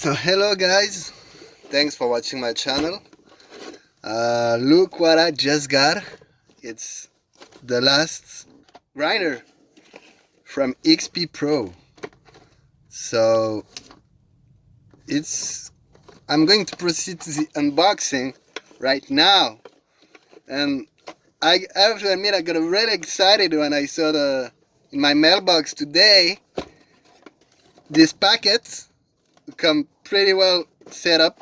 So hello guys, thanks for watching my channel. Look what I just got. It's the last grinder from XP Pro. So I'm going to proceed to the unboxing right now, and I have to admit I got really excited when I saw in my mailbox today this packet come pretty well set up.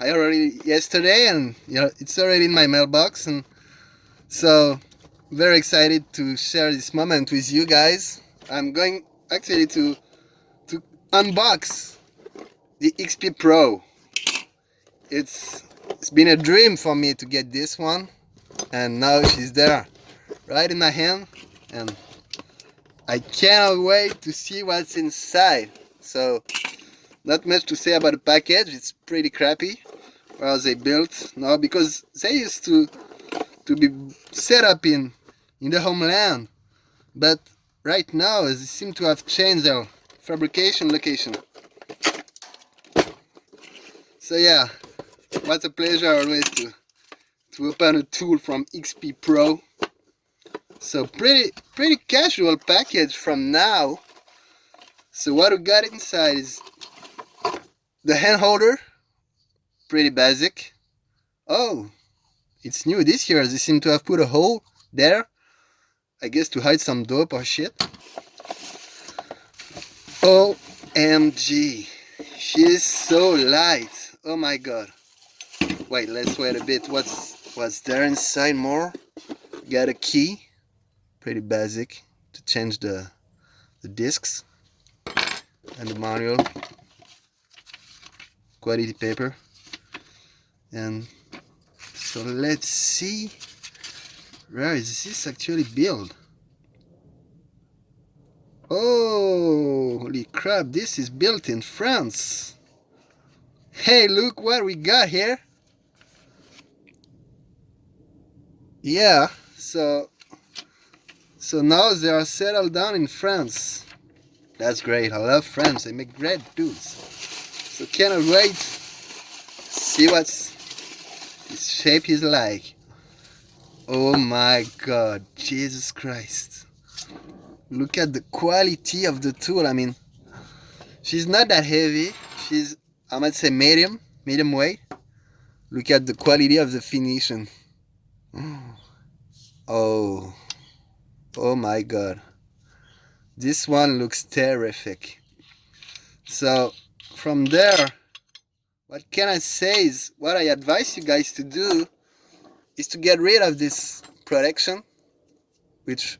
I already yesterday, and it's already in my mailbox, and so very excited to share this moment with you guys. I'm going actually to unbox the XP Pro. It's been a dream for me to get this one, and now she's there right in my hand, and I cannot wait to see what's inside. So not much to say about the package. It's pretty crappy. Well, they built now, because they used to be set up in the homeland, but right now they seem to have changed their fabrication location. So yeah, what a pleasure always to open a tool from XP Pro. So pretty casual package from now. So what we got inside is the hand holder, pretty basic. Oh, it's new this year. They seem to have put a hole there, I guess to hide some dope or shit. OMG, she's so light. Oh my god. Wait, let's wait a bit. What's there inside more? Got a key, pretty basic, to change the discs, and the manual, quality paper. And so let's see, where is this actually built? Oh, holy crap, this is built in France. Hey, look what we got here. Yeah, so now they are settled down in France. That's great. I love France. They make great dudes. So cannot wait to see what this shape is like. Oh my god, Jesus Christ. Look at the quality of the tool. I mean, she's not that heavy. She's, I might say, medium weight. Look at the quality of the finition. Oh my god. This one looks terrific. So from there, what can I say is, what I advise you guys to do is to get rid of this protection, which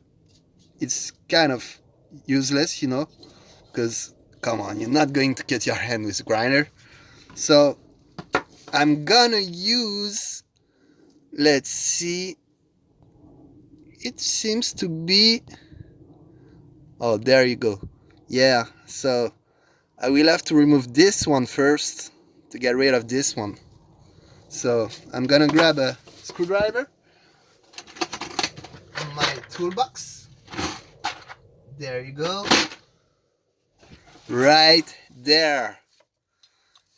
it's kind of useless, because come on, you're not going to cut your hand with a grinder. So I'm gonna use, let's see, it seems to be, oh, there you go. Yeah, so I will have to remove this one first to get rid of this one. So I'm gonna grab a screwdriver from my toolbox. There you go. Right there.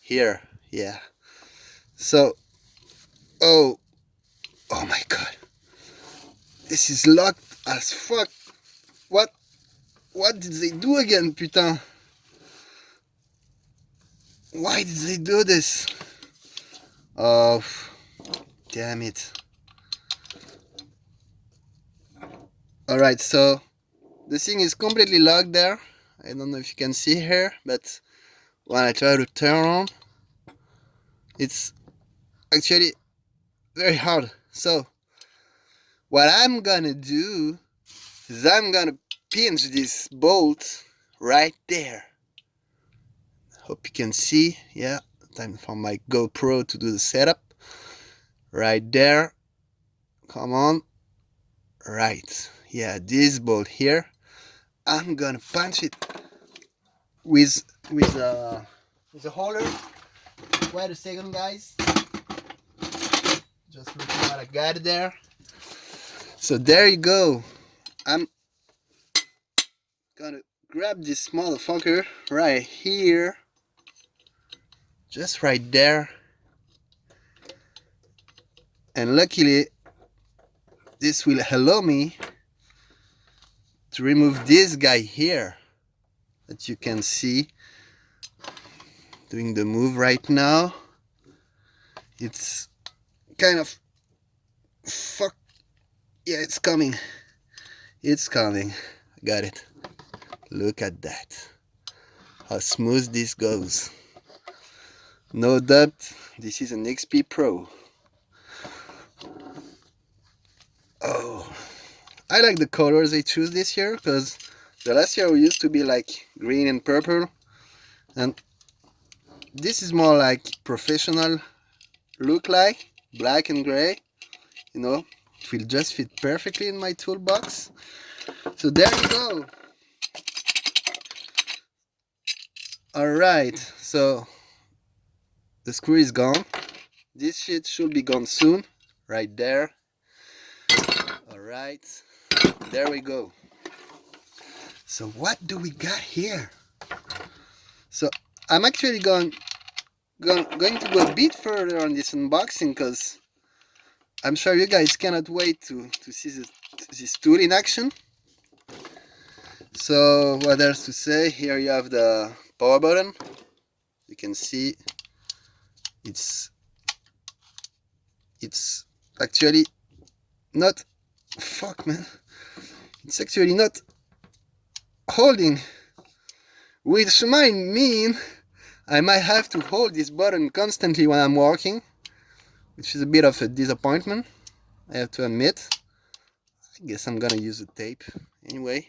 Here, yeah. So, oh my god. This is locked as fuck. What did they do again, putain? Why did they do this? Oh, damn it. Alright, so the thing is completely locked there. I don't know if you can see here, but when I try to turn on, it's actually very hard. So what I'm gonna do is I'm gonna pinch this bolt right there. Hope you can see. Yeah, time for my GoPro to do the setup. Right there. Come on. Right. Yeah, this bolt here. I'm gonna punch it with a holder. Wait a second, guys. Just look at what I got there. So there you go. I'm gonna grab this motherfucker right here. just right there. And luckily this will allow me to remove this guy here that you can see doing the move right now. It's kind of fuck. Yeah, it's coming. It's coming. I got it. Look at that. How smooth this goes. No doubt, this is an XP Pro. Oh, I like the colors they choose this year, because the last year we used to be like green and purple, and this is more like professional look, like black and gray. You know, it will just fit perfectly in my toolbox. So there you go. Alright, so the screw is gone. This shit should be gone soon. Right there. Alright, there we go. So what do we got here? So I'm actually going to go a bit further on this unboxing, because I'm sure you guys cannot wait to see this tool in action. So what else to say? Here you have the power button. You can see it's actually not, fuck man, it's actually not holding, which might mean I might have to hold this button constantly when I'm working, which is a bit of a disappointment, I have to admit. I guess I'm gonna use the tape anyway.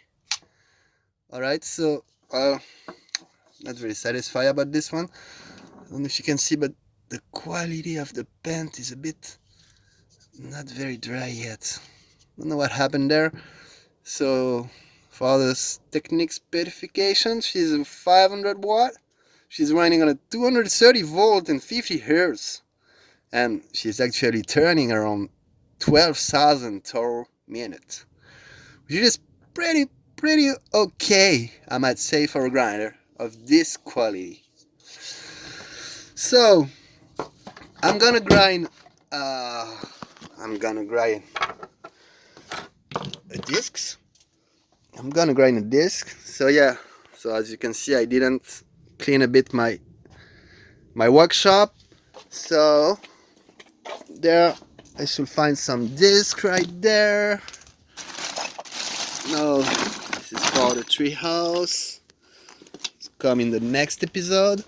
Alright, so not very satisfied about this one. I don't know if you can see, but the quality of the paint is a bit not very dry yet. Don't know what happened there. So for this technique specification, she's a 500 watt. She's running on a 230 volt and 50 hertz, and she's actually turning around 12,000 thaugh minute, which is pretty okay, I might say, for a grinder of this quality. So I'm gonna grind the discs. I'm gonna grind a disc. So yeah, so as you can see, I didn't clean a bit my workshop. So there I should find some disc right there. No, this is for the treehouse. It's come in the next episode.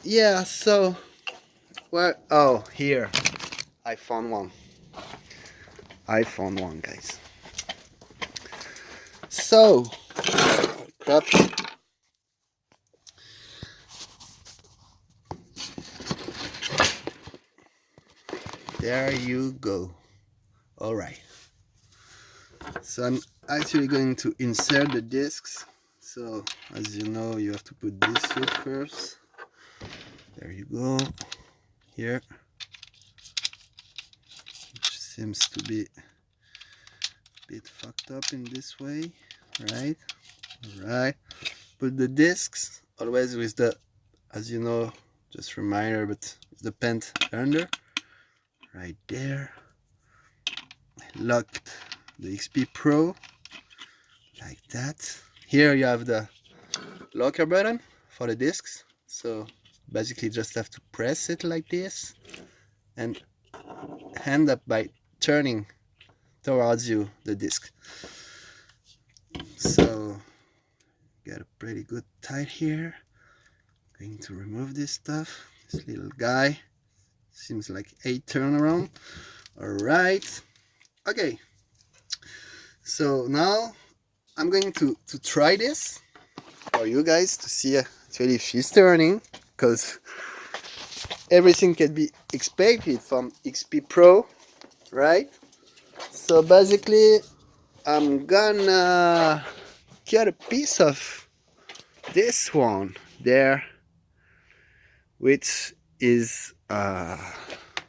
Yeah, so where, oh, here I found one, guys. So crap, there you go. All right, so I'm actually going to insert the discs. So as you know, you have to put this shit first. There you go. Here, which seems to be a bit fucked up in this way, right? Alright, put the discs always with the, as you know, just reminder, but with the paint under right there. I locked the XP Pro like that. Here you have the locker button for the discs, so basically just have to press it like this and hand up by turning towards you the disc. So got a pretty good tight here. Going to remove this stuff. This little guy seems like a turnaround. Alright, okay, so now I'm going to try this for you guys to see actually if she's turning, because everything can be expected from XP Pro, right? So basically I'm gonna cut a piece of this one there, which is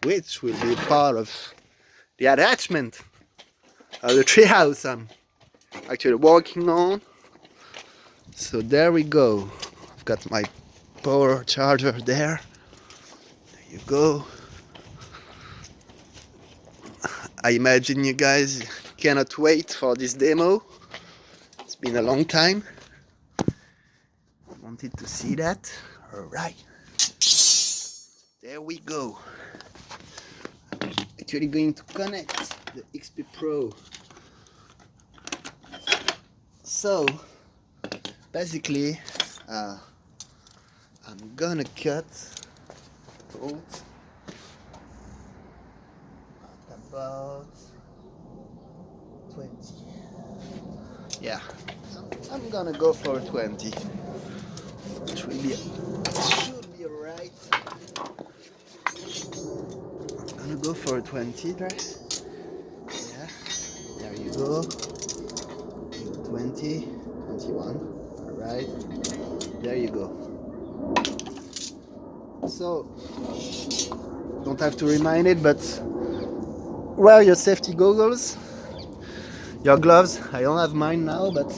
which will be part of the attachment of the treehouse I'm actually working on. So there we go. I've got my power charger there. There you go. I imagine you guys cannot wait for this demo. It's been a long time. Wanted to see that. Alright. There we go. I'm actually going to connect the XP Pro. So basically I'm gonna cut bolt about 20. Yeah, I'm gonna go for 20. It should be alright. I'm gonna go for 20 there. Yeah, there you go. 20, 21. Alright, there you go. So, don't have to remind it, but wear your safety goggles, your gloves. I don't have mine now, but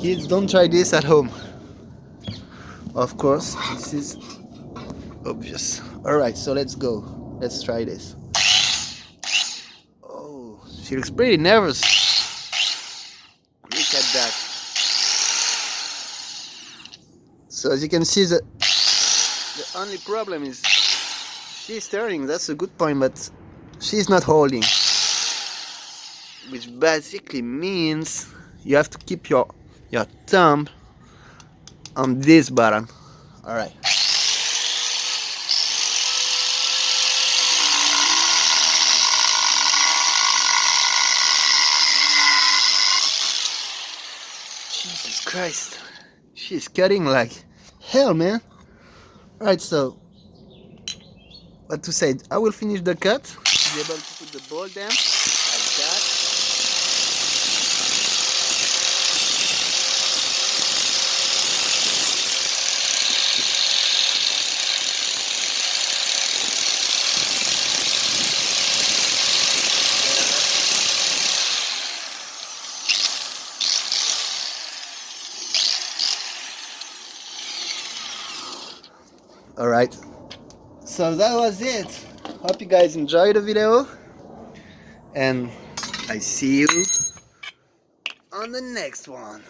kids, don't try this at home. Of course, this is obvious. Alright, so let's go. Let's try this. Oh, she looks pretty nervous. Look at that. So as you can see, the only problem is she's turning. That's a good point, but she's not holding, which basically means you have to keep your thumb on this button. All right. Jesus Christ, she's cutting like hell, man. All right, so what to say? I will finish the cut. Be able to put the ball down like that. Alright, so that was it. Hope you guys enjoyed the video, and I see you on the next one.